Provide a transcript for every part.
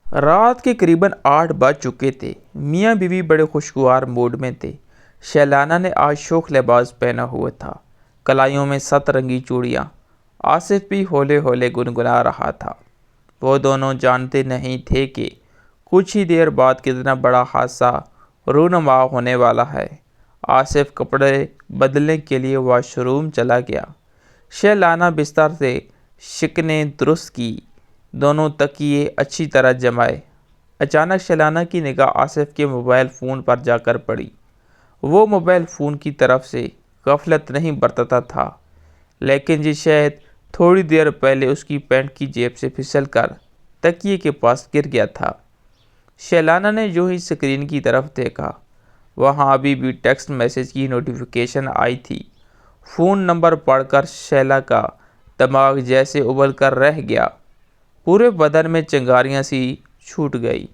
رات کے قریباً 8 بج چکے تھے۔ میاں بیوی بڑے خوشگوار موڈ میں تھے۔ شیلانہ نے آج شوخ لباس پہنا ہوا تھا، کلائیوں میں 7 رنگی چوڑیاں۔ آصف بھی ہولے ہولے گنگنا رہا تھا۔ وہ دونوں جانتے نہیں تھے کہ کچھ ہی دیر بعد کتنا بڑا حادثہ رونما ہونے والا ہے۔ آصف کپڑے بدلنے کے لیے واش روم چلا گیا۔ شیلانہ بستر سے شکنیں درست کی، دونوں تکیے اچھی طرح جمائے۔ اچانک شیلانہ کی نگاہ آصف کے موبائل فون پر جا کر پڑی۔ وہ موبائل فون کی طرف سے غفلت نہیں برتتا تھا، لیکن یہ شاید تھوڑی دیر پہلے اس کی پینٹ کی جیب سے پھسل کر تکیے کے پاس گر گیا تھا۔ شیلانہ نے یوں ہی اسکرین کی طرف دیکھا۔ وہاں ابھی بھی ٹیکسٹ میسج کی نوٹیفیکیشن آئی تھی۔ فون نمبر پڑھ کر شیلا کا دماغ جیسے ابل کر رہ گیا۔ پورے بدن میں چنگاریاں سی چھوٹ گئی۔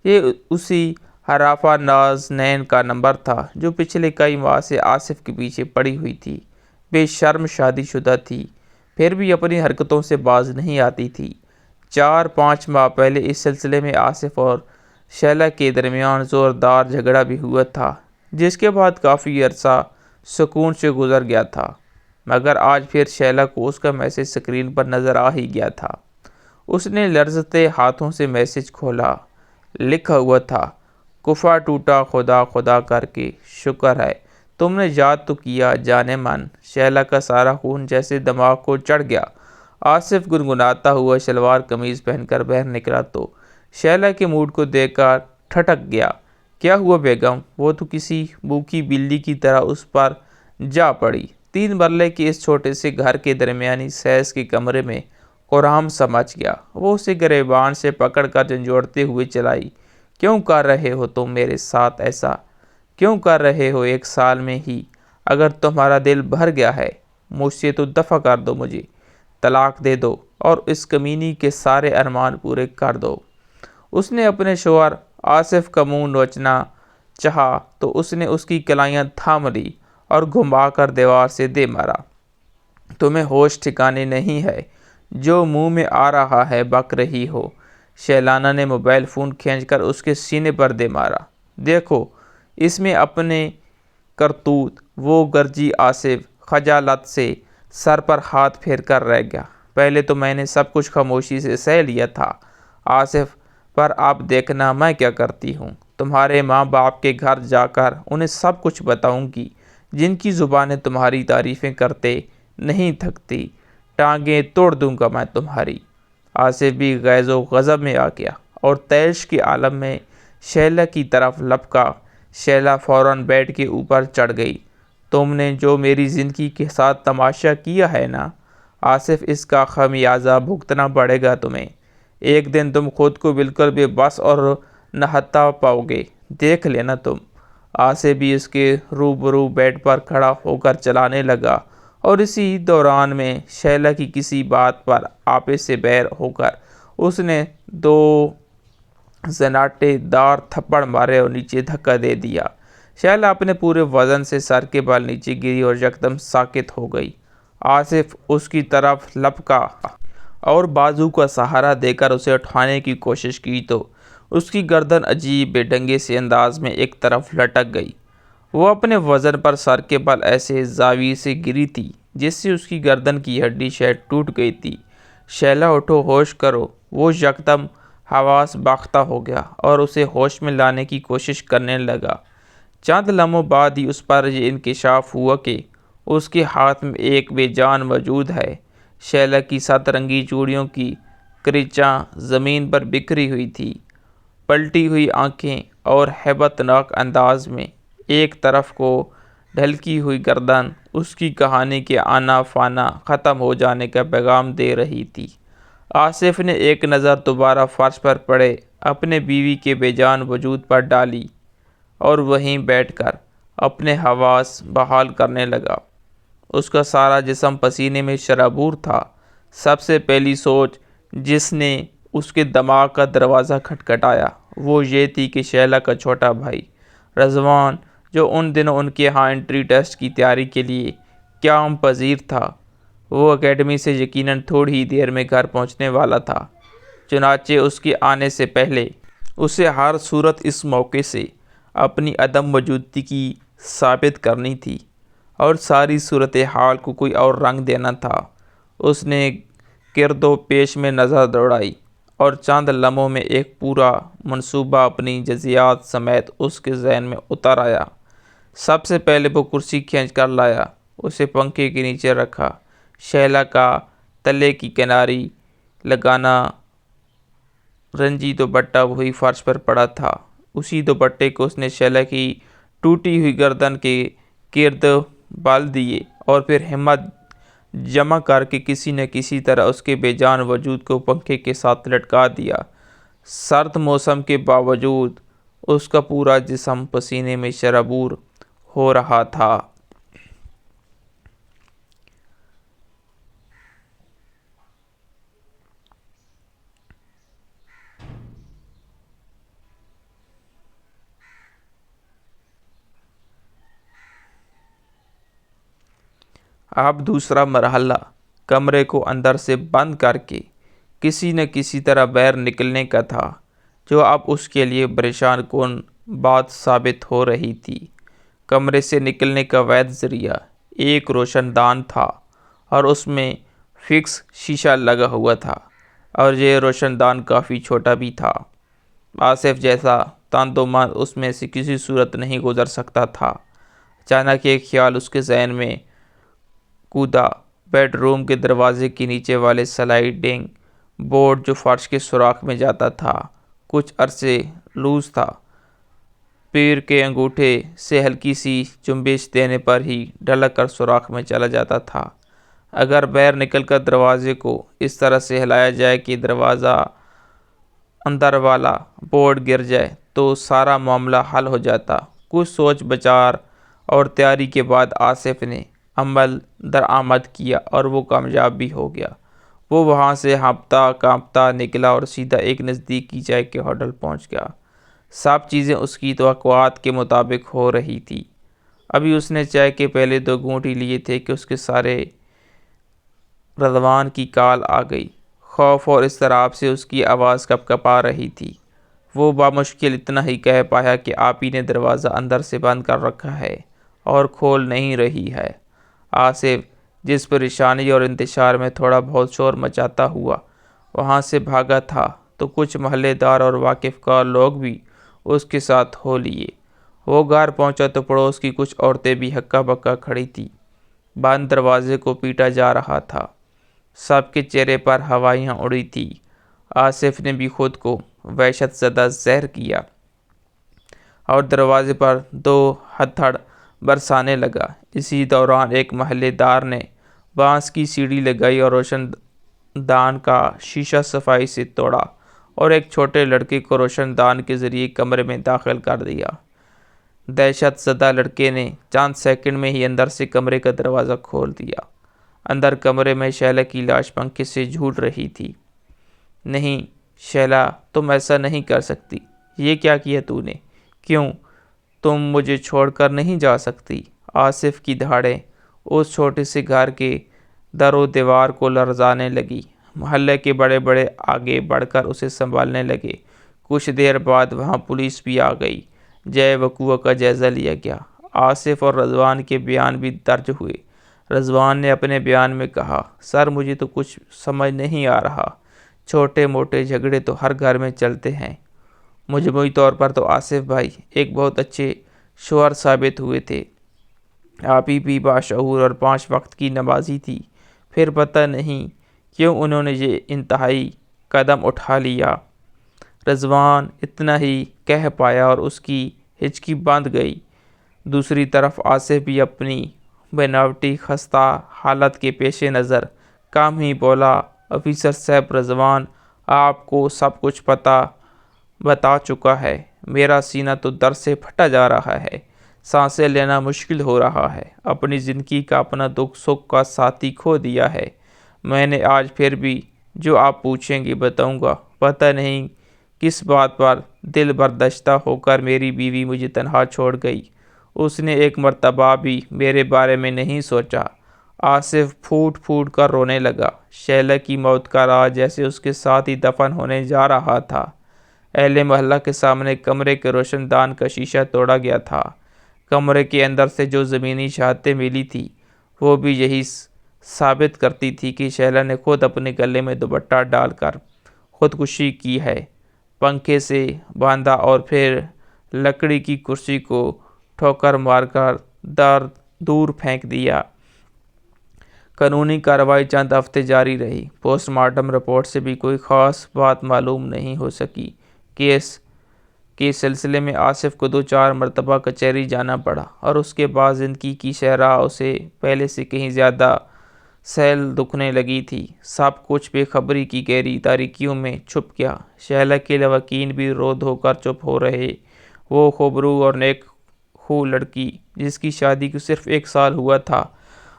یہ اسی حرافہ نازنین کا نمبر تھا جو پچھلے کئی ماہ سے آصف کے پیچھے پڑی ہوئی تھی۔ بے شرم شادی شدہ تھی، پھر بھی اپنی حرکتوں سے باز نہیں آتی تھی۔ 4-5 ماہ پہلے اس سلسلے میں آصف اور شیلا کے درمیان زوردار جھگڑا بھی ہوا تھا، جس کے بعد کافی عرصہ سکون سے گزر گیا تھا، مگر آج پھر شیلا کو اس کا میسج اسکرین پر نظر آ ہی گیا تھا۔ اس نے لرزتے ہاتھوں سے میسج کھولا۔ لکھا ہوا تھا، کفا ٹوٹا خدا خدا کر کے، شکر ہے تم نے یاد تو کیا جانے من۔ شیلا کا سارا خون جیسے دماغ کو چڑھ گیا۔ آصف گنگناتا ہوا شلوار قمیض پہن کر باہر نکلا تو شیلا کے موڈ کو دیکھ کر ٹھٹک گیا۔ کیا ہوا بیگم؟ وہ تو کسی بھوکی بلی کی طرح اس پر جا پڑی۔ 3 مرلے کے اس چھوٹے سے گھر کے درمیانی سیز کے کمرے میں قرام سمجھ گیا۔ وہ اسے گریبان سے پکڑ کر جھنجھوڑتے ہوئے چلائی۔ کیوں کر رہے ہو تم میرے ساتھ ایسا؟ کیوں کر رہے ہو؟ 1 سال میں ہی اگر تمہارا دل بھر گیا ہے مجھ سے تو دفع کر دو، مجھے طلاق دے دو اور اس کمینی کے سارے ارمان پورے کر دو۔ اس نے اپنے شوہر آصف کا منہ نوچنا چاہا تو اس نے اس کی کلائیاں تھام لی اور گھما کر دیوار سے دے مارا۔ تمہیں ہوش ٹھکانے نہیں ہے، جو منہ میں آ رہا ہے بک رہی ہو۔ شیلانہ نے موبائل فون کھینچ کر اس کے سینے پر دے مارا۔ دیکھو اس میں اپنے کرتوت۔ وہ گرجی آصف خجالت سے سر پر ہاتھ پھیر کر رہ گیا۔ پہلے تو میں نے سب کچھ خاموشی سے سہ لیا تھا آصف، پر اب دیکھنا میں کیا کرتی ہوں۔ تمہارے ماں باپ کے گھر جا کر انہیں سب کچھ بتاؤں گی، جن کی زبانیں تمہاری تعریفیں کرتے نہیں تھکتی۔ ٹانگیں توڑ دوں گا میں تمہاری۔ آصف بھی غیظ و غضب میں آ گیا اور طیش کے عالم میں شیلا کی طرف لپکا۔ شیلا فوراً بیڈ کے اوپر چڑھ گئی۔ تم نے جو میری زندگی کے ساتھ تماشا کیا ہے نا آصف، اس کا خمیازہ بھگتنا پڑے گا تمہیں۔ ایک دن تم خود کو بالکل بے بس اور نہتا پاؤ گے، دیکھ لینا تم۔ آصف بھی اس کے روبرو بیڈ پر کھڑا ہو کر چلانے لگا اور اسی دوران میں شیلا کی کسی بات پر آپے سے بیر ہو کر اس نے 2 زناٹے دار تھپڑ مارے اور نیچے دھکا دے دیا۔ شیلا اپنے پورے وزن سے سر کے بال نیچے گری اور یکدم ساکت ہو گئی۔ آصف اس کی طرف لپکا اور بازو کا سہارا دے کر اسے اٹھانے کی کوشش کی تو اس کی گردن عجیب بے ڈھنگے سے انداز میں ایک طرف لٹک گئی۔ وہ اپنے وزن پر سر کے بل ایسے زاویے سے گری تھی جس سے اس کی گردن کی ہڈی شاید ٹوٹ گئی تھی۔ شیلا اٹھو، ہوش کرو۔ وہ یکدم حواس باختہ ہو گیا اور اسے ہوش میں لانے کی کوشش کرنے لگا۔ چند لمحوں بعد ہی اس پر یہ انکشاف ہوا کہ اس کے ہاتھ میں ایک بے جان موجود ہے۔ شیلا کی 7 رنگی چوڑیوں کی کریچاں زمین پر بکھری ہوئی تھی۔ پلٹی ہوئی آنکھیں اور ہیبت ناک انداز میں ایک طرف کو ڈھلکی ہوئی گردن اس کی کہانی کے آنا فانا ختم ہو جانے کا پیغام دے رہی تھی۔ آصف نے ایک نظر دوبارہ فرش پر پڑے اپنے بیوی کے بے جان وجود پر ڈالی اور وہیں بیٹھ کر اپنے حواس بحال کرنے لگا۔ اس کا سارا جسم پسینے میں شرابور تھا۔ سب سے پہلی سوچ جس نے اس کے دماغ کا دروازہ کھٹکھٹایا وہ یہ تھی کہ شیلا کا چھوٹا بھائی رضوان، جو ان دنوں ان کے ہاں انٹری ٹیسٹ کی تیاری کے لیے قیام پذیر تھا، وہ اکیڈمی سے یقیناً تھوڑی ہی دیر میں گھر پہنچنے والا تھا۔ چنانچہ اس کے آنے سے پہلے اسے ہر صورت اس موقع سے اپنی عدم موجودگی ثابت کرنی تھی اور ساری صورتحال کو کوئی اور رنگ دینا تھا۔ اس نے گرد و پیش میں نظر دوڑائی اور چند لمحوں میں ایک پورا منصوبہ اپنی جزیات سمیت اس کے ذہن میں اتر آیا۔ سب سے پہلے وہ کرسی کھینچ کر لایا، اسے پنکھے کے نیچے رکھا۔ شیلا کا تلے کی کناری لگانا رنجی دوپٹہ وہی فرش پر پڑا تھا۔ اسی دوپٹے کو اس نے شیلا کی ٹوٹی ہوئی گردن کے گرد بال دیے اور پھر ہمت جمع کر کے کسی نہ کسی طرح اس کے بے جان وجود کو پنکھے کے ساتھ لٹکا دیا۔ سرد موسم کے باوجود اس کا پورا جسم پسینے میں شرابور ہو رہا تھا۔ اب دوسرا مرحلہ کمرے کو اندر سے بند کر کے کسی نہ کسی طرح باہر نکلنے کا تھا، جو اب اس کے لیے پریشان کن بات ثابت ہو رہی تھی۔ کمرے سے نکلنے کا واحد ذریعہ ایک روشن دان تھا اور اس میں فکس شیشہ لگا ہوا تھا، اور یہ روشن دان کافی چھوٹا بھی تھا۔ آصف جیسا تاندومند اس میں سے کسی صورت نہیں گزر سکتا تھا۔ اچانک ایک خیال اس کے ذہن میں کودا۔ بیڈ روم کے دروازے کے نیچے والے سلائڈنگ بورڈ جو فرش کے سوراخ میں جاتا تھا کچھ عرصے لوز تھا، پیر کے انگوٹھے سے ہلکی سی جنبش دینے پر ہی ڈھلک کر سوراخ میں چلا جاتا تھا۔ اگر باہر نکل کر دروازے کو اس طرح سے ہلایا جائے کہ دروازہ اندر والا بورڈ گر جائے تو سارا معاملہ حل ہو جاتا۔ کچھ سوچ بچار اور تیاری کے بعد آصف نے عمل درآمد کیا اور وہ کامیاب بھی ہو گیا۔ وہ وہاں سے ہانپتا کانپتا نکلا اور سیدھا ایک نزدیکی چائے کے ہوٹل پہنچ گیا۔ سب چیزیں اس کی توقعات کے مطابق ہو رہی تھی۔ ابھی اس نے چائے کے پہلے 2 گھونٹ ہی لیے تھے کہ اس کے سارے رضوان کی کال آ گئی۔ خوف اور اضطراب سے اس کی آواز کپ کپا رہی تھی۔ وہ بامشکل اتنا ہی کہہ پایا کہ آپ ہی نے دروازہ اندر سے بند کر رکھا ہے اور کھول نہیں رہی ہے۔ آصف جس پریشانی اور انتشار میں تھوڑا بہت شور مچاتا ہوا وہاں سے بھاگا تھا تو کچھ محلے دار اور واقف کار لوگ بھی اس کے ساتھ ہو لیے۔ وہ گھر پہنچا تو پڑوس کی کچھ عورتیں بھی ہکا بکا کھڑی تھیں۔ بند دروازے کو پیٹا جا رہا تھا۔ سب کے چہرے پر ہوائیاں اڑی تھیں۔ آصف نے بھی خود کو وحشت زدہ ظاہر کیا اور دروازے پر 2 ہتھڑ برسانے لگا۔ اسی دوران ایک محلے دار نے بانس کی سیڑھی لگائی اور روشن دان کا شیشہ صفائی سے توڑا اور ایک چھوٹے لڑکے کو روشن دان کے ذریعے کمرے میں داخل کر دیا۔ دہشت زدہ لڑکے نے چند سیکنڈ میں ہی اندر سے کمرے کا دروازہ کھول دیا۔ اندر کمرے میں شیلا کی لاش پنکھے سے جھول رہی تھی۔ نہیں شیلا، تم ایسا نہیں کر سکتی۔ یہ کیا کیا تو نے؟ کیوں؟ تم مجھے چھوڑ کر نہیں جا سکتی۔ آصف کی دھاڑیں اس چھوٹے سے گھر کے در و دیوار کو لرزانے لگی۔ محلے کے بڑے بڑے آگے بڑھ کر اسے سنبھالنے لگے۔ کچھ دیر بعد وہاں پولیس بھی آ گئی۔ جائے وقوع کا جائزہ لیا گیا۔ آصف اور رضوان کے بیان بھی درج ہوئے۔ رضوان نے اپنے بیان میں کہا، سر مجھے تو کچھ سمجھ نہیں آ رہا۔ چھوٹے موٹے جھگڑے تو ہر گھر میں چلتے ہیں۔ مجموعی طور پر تو آصف بھائی ایک بہت اچھے شوہر ثابت ہوئے تھے۔ آپ ہی بھی باشعور اور 5 وقت کی نمازی تھی، پھر پتہ نہیں کیوں انہوں نے یہ انتہائی قدم اٹھا لیا۔ رضوان اتنا ہی کہہ پایا اور اس کی ہچکی بند گئی۔ دوسری طرف آصف بھی اپنی بناوٹی خستہ حالت کے پیش نظر کم ہی بولا، آفیسر صاحب رضوان آپ کو سب کچھ بتا چکا ہے۔ میرا سینہ تو درد سے پھٹا جا رہا ہے، سانسیں لینا مشکل ہو رہا ہے۔ اپنی زندگی کا اپنا دکھ سکھ کا ساتھی کھو دیا ہے۔ میں نے آج پھر بھی جو آپ پوچھیں گے بتاؤں گا۔ پتہ نہیں کس بات پر دل برداشتہ ہو کر میری بیوی مجھے تنہا چھوڑ گئی۔ اس نے ایک مرتبہ بھی میرے بارے میں نہیں سوچا۔ آصف پھوٹ پھوٹ کر رونے لگا۔ شیلا کی موت کا راز جیسے اس کے ساتھ ہی دفن ہونے جا رہا تھا۔ اہل محلہ کے سامنے کمرے کے روشن دان کا شیشہ توڑا گیا تھا۔ کمرے کے اندر سے جو زمینی شہادتیں ملی تھی وہ بھی یہی ثابت کرتی تھی کہ شیلا نے خود اپنے گلے میں دوپٹہ ڈال کر خودکشی کی ہے، پنکھے سے باندھا اور پھر لکڑی کی کرسی کو ٹھوکر مار کر دور پھینک دیا۔ قانونی کارروائی چند ہفتے جاری رہی۔ پوسٹ مارٹم رپورٹ سے بھی کوئی خاص بات معلوم نہیں ہو سکی۔ کیس کے سلسلے میں آصف کو 2-4 مرتبہ کچہری جانا پڑا اور اس کے بعد زندگی کی شرح اسے پہلے سے کہیں زیادہ سیل دکھنے لگی تھی۔ سب کچھ بے خبری کی گہری تاریکیوں میں چھپ گیا۔ شیلا کے لواحقین بھی رو دھو کر چپ ہو رہے۔ وہ خوبرو اور نیک خو لڑکی جس کی شادی کو صرف 1 سال ہوا تھا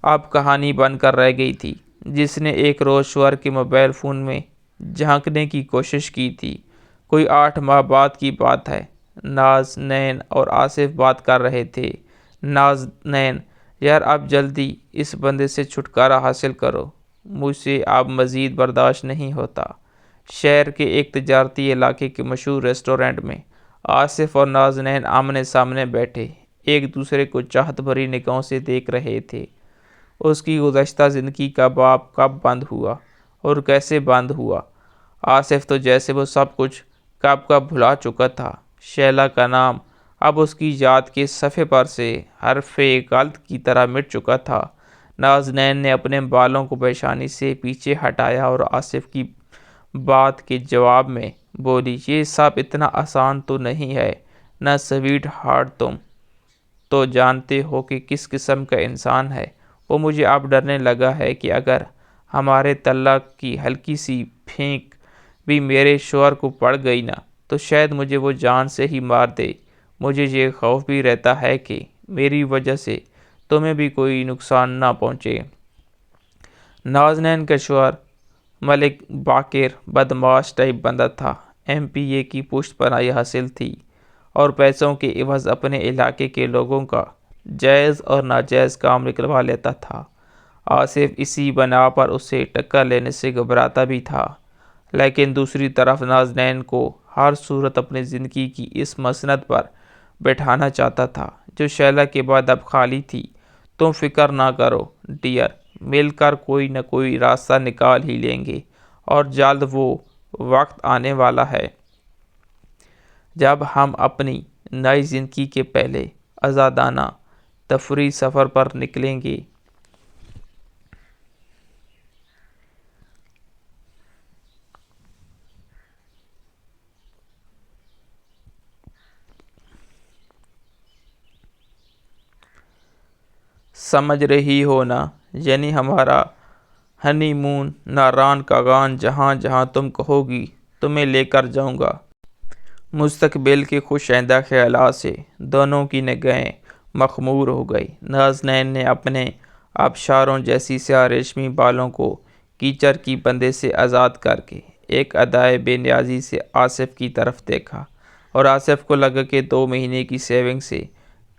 اب کہانی بن کر رہ گئی تھی، جس نے ایک روز شوہر کے موبائل فون میں جھانکنے کی کوشش کی تھی۔ کوئی 8 ماہ بعد کی بات ہے۔ نازنین اور آصف بات کر رہے تھے۔ نازنین: یار اب جلدی اس بندے سے چھٹکارا حاصل کرو، مجھ سے اب مزید برداشت نہیں ہوتا۔ شہر کے ایک تجارتی علاقے کے مشہور ریسٹورینٹ میں آصف اور نازنین آمنے سامنے بیٹھے ایک دوسرے کو چاہت بھری نگاہوں سے دیکھ رہے تھے۔ اس کی گزشتہ زندگی کا باب کب بند ہوا اور کیسے بند ہوا؟ آصف تو جیسے وہ سب کچھ کب کب بھلا چکا تھا۔ شیلا کا نام اب اس کی یاد کے صفحے پر سے حرف غلط کی طرح مٹ چکا تھا۔ نازنین نے اپنے بالوں کو پیشانی سے پیچھے ہٹایا اور آصف کی بات کے جواب میں بولی، یہ سب اتنا آسان تو نہیں ہے نا سویٹ ہارٹ، تم تو جانتے ہو کہ کس قسم کا انسان ہے وہ۔ مجھے اب ڈرنے لگا ہے کہ اگر ہمارے طلاق کی ہلکی سی پھینک بھی میرے شوہر کو پڑ گئی نا تو شاید مجھے وہ جان سے ہی مار دے۔ مجھے یہ خوف بھی رہتا ہے کہ میری وجہ سے تمہیں بھی کوئی نقصان نہ پہنچے۔ نازنین کا شوہر ملک باقر بدمعاش ٹائپ بندہ تھا۔ MPA کی پشت پناہی حاصل تھی اور پیسوں کے عوض اپنے علاقے کے لوگوں کا جائز اور ناجائز کام نکلوا لیتا تھا۔ آصف اسی بنا پر اسے ٹکر لینے سے گھبراتا بھی تھا، لیکن دوسری طرف نازنین کو ہر صورت اپنی زندگی کی اس مسند پر بٹھانا چاہتا تھا جو شیلا کے بعد اب خالی تھی۔ تم فکر نہ کرو ڈیئر، مل کر کوئی نہ کوئی راستہ نکال ہی لیں گے اور جلد وہ وقت آنے والا ہے جب ہم اپنی نئی زندگی کے پہلے آزادانہ تفریحی سفر پر نکلیں گے۔ سمجھ رہی ہو نا، یعنی ہمارا ہنی مون ناران کاغان جہاں جہاں تم کہو گی تمہیں لے کر جاؤں گا۔ مستقبل کے خوش آئندہ خیالات سے دونوں کی نگاہیں مخمور ہو گئی۔ نازنین نے اپنے آبشاروں جیسی سیاہ ریشمی بالوں کو کیچڑ کی بندے سے آزاد کر کے ایک ادائے بے نیازی سے آصف کی طرف دیکھا اور آصف کو لگا کہ 2 مہینے کی سیونگ سے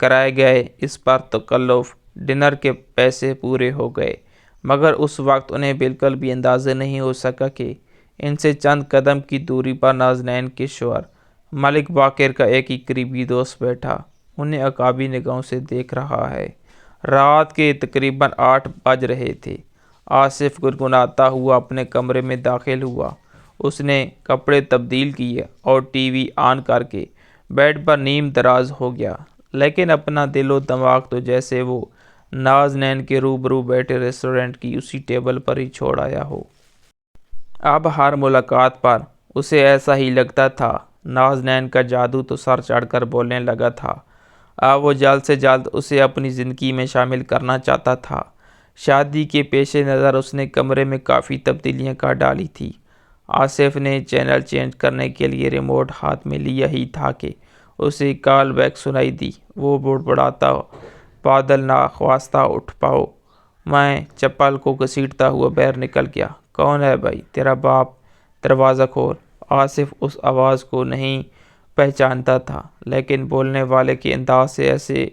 کرائے گئے اس پر تکلف ڈنر کے پیسے پورے ہو گئے، مگر اس وقت انہیں بالکل بھی اندازہ نہیں ہو سکا کہ ان سے چند قدم کی دوری پر نازنین کے شوہر ملک باقر کا ایک ہی قریبی دوست بیٹھا انہیں عقابی نگاہوں سے دیکھ رہا ہے۔ رات کے تقریباً 8 بج رہے تھے۔ آصف گنگناتا ہوا اپنے کمرے میں داخل ہوا۔ اس نے کپڑے تبدیل کیے اور ٹی وی آن کر کے بیڈ پر نیم دراز ہو گیا، لیکن اپنا دل و دماغ تو جیسے وہ نازنین کے روبرو بیٹھے ریسٹورینٹ کی اسی ٹیبل پر ہی چھوڑ آیا ہو۔ اب ہر ملاقات پر اسے ایسا ہی لگتا تھا۔ نازنین کا جادو تو سر چڑھ کر بولنے لگا تھا۔ اب وہ جلد سے جلد اسے اپنی زندگی میں شامل کرنا چاہتا تھا۔ شادی کے پیش نظر اس نے کمرے میں کافی تبدیلیاں کر ڈالی تھی۔ آصف نے چینل چینج کرنے کے لیے ریموٹ ہاتھ میں لیا ہی تھا کہ اسے کال بیک سنائی دی۔ وہ بڑبڑاتا، بادل ناخواستہ اٹھ پاؤ۔ میں چپل کو گھسیٹتا ہوا باہر نکل گیا۔ کون ہے بھائی؟ تیرا باپ، دروازہ کھول۔ آصف اس آواز کو نہیں پہچانتا تھا، لیکن بولنے والے کے انداز سے ایسے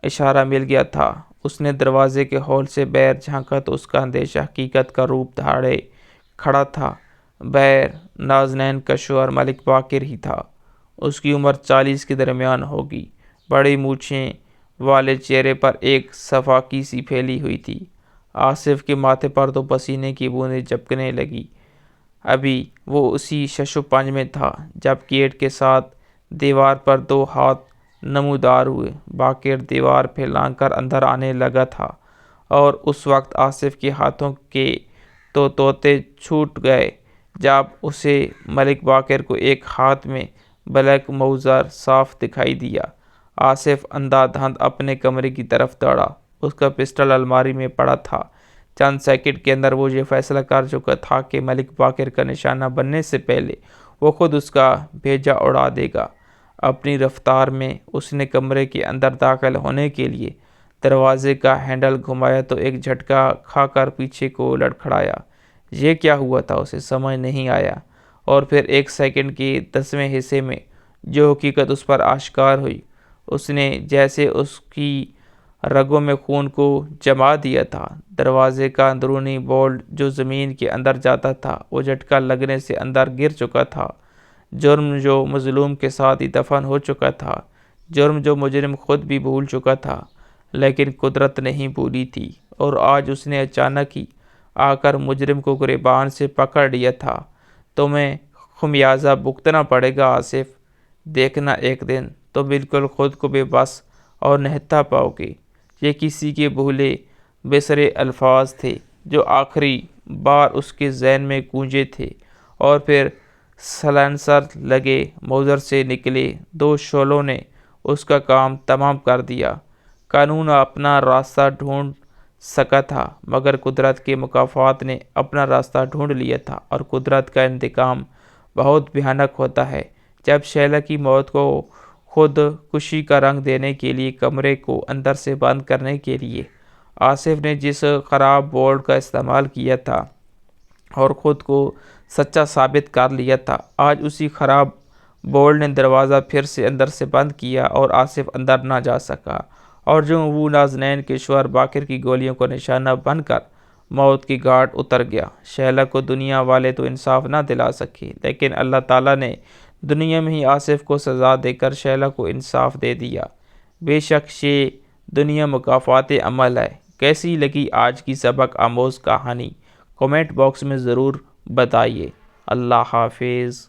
اشارہ مل گیا تھا۔ اس نے دروازے کے ہول سے باہر جھانکا تو اس کا اندیشہ حقیقت کا روپ دھاڑے کھڑا تھا۔ باہر نازنین کا شوہر ملک باقر ہی تھا۔ اس کی عمر 40 کے درمیان ہوگی۔ بڑی مونچھیں والے چہرے پر ایک صفاقی سی پھیلی ہوئی تھی۔ آصف کے ماتھے پر تو پسینے کی بوندیں جھپکنے لگی۔ ابھی وہ اسی شش و پنج میں تھا جب گیٹ کے ساتھ دیوار پر 2 ہاتھ نمودار ہوئے۔ باقر دیوار پہ لانگ کر اندر آنے لگا تھا اور اس وقت آصف کے ہاتھوں کے تو طوطے چھوٹ گئے جب اسے ملک باقر کو ایک ہاتھ میں بلیک موزر صاف دکھائی دیا۔ آصف اندھا دھند اپنے کمرے کی طرف دوڑا۔ اس کا پسٹل الماری میں پڑا تھا۔ چند سیکنڈ کے اندر وہ یہ فیصلہ کر چکا تھا کہ ملک باقر کا نشانہ بننے سے پہلے وہ خود اس کا بھیجا اڑا دے گا۔ اپنی رفتار میں اس نے کمرے کے اندر داخل ہونے کے لیے دروازے کا ہینڈل گھمایا تو ایک جھٹکا کھا کر پیچھے کو لڑکھڑایا۔ یہ کیا ہوا تھا اسے سمجھ نہیں آیا، اور پھر 1 سیکنڈ کے 10ویں حصے میں جو حقیقت اس پر آشکار ہوئی، اس نے جیسے اس کی رگوں میں خون کو جما دیا تھا۔ دروازے کا اندرونی بولٹ جو زمین کے اندر جاتا تھا وہ جھٹکا لگنے سے اندر گر چکا تھا۔ جرم جو مظلوم کے ساتھ ہی دفن ہو چکا تھا، جرم جو مجرم خود بھی بھول چکا تھا، لیکن قدرت نہیں بھولی تھی، اور آج اس نے اچانک ہی آ کر مجرم کو گریبان سے پکڑ لیا تھا۔ تمہیں خمیازہ بھگتنا پڑے گا آصف، دیکھنا ایک دن تو بالکل خود کو بے بس اور نہتا پاؤ گے۔ یہ کسی کے بھولے بسرے الفاظ تھے جو آخری بار اس کے ذہن میں گونجے تھے، اور پھر سلنسر لگے موزر سے نکلے 2 شعلوں نے اس کا کام تمام کر دیا۔ قانون اپنا راستہ ڈھونڈ سکا تھا، مگر قدرت کے مکافات نے اپنا راستہ ڈھونڈ لیا تھا، اور قدرت کا انتقام بہت بھیانک ہوتا ہے۔ جب شیلا کی موت کو خود کشی کا رنگ دینے کے لیے کمرے کو اندر سے بند کرنے کے لیے آصف نے جس خراب بولٹ کا استعمال کیا تھا اور خود کو سچا ثابت کر لیا تھا، آج اسی خراب بولٹ نے دروازہ پھر سے اندر سے بند کیا اور آصف اندر نہ جا سکا، اور جو وہ نازنین کے شوہر باقر کی گولیوں کو نشانہ بن کر موت کی گھاٹ اتر گیا۔ شیلا کو دنیا والے تو انصاف نہ دلا سکے، لیکن اللہ تعالیٰ نے دنیا میں ہی آصف کو سزا دے کر شیلا کو انصاف دے دیا۔ بے شک یہ دنیا مکافات عمل ہے۔ کیسی لگی آج کی سبق آموز کہانی؟ کومنٹ باکس میں ضرور بتائیے۔ اللہ حافظ۔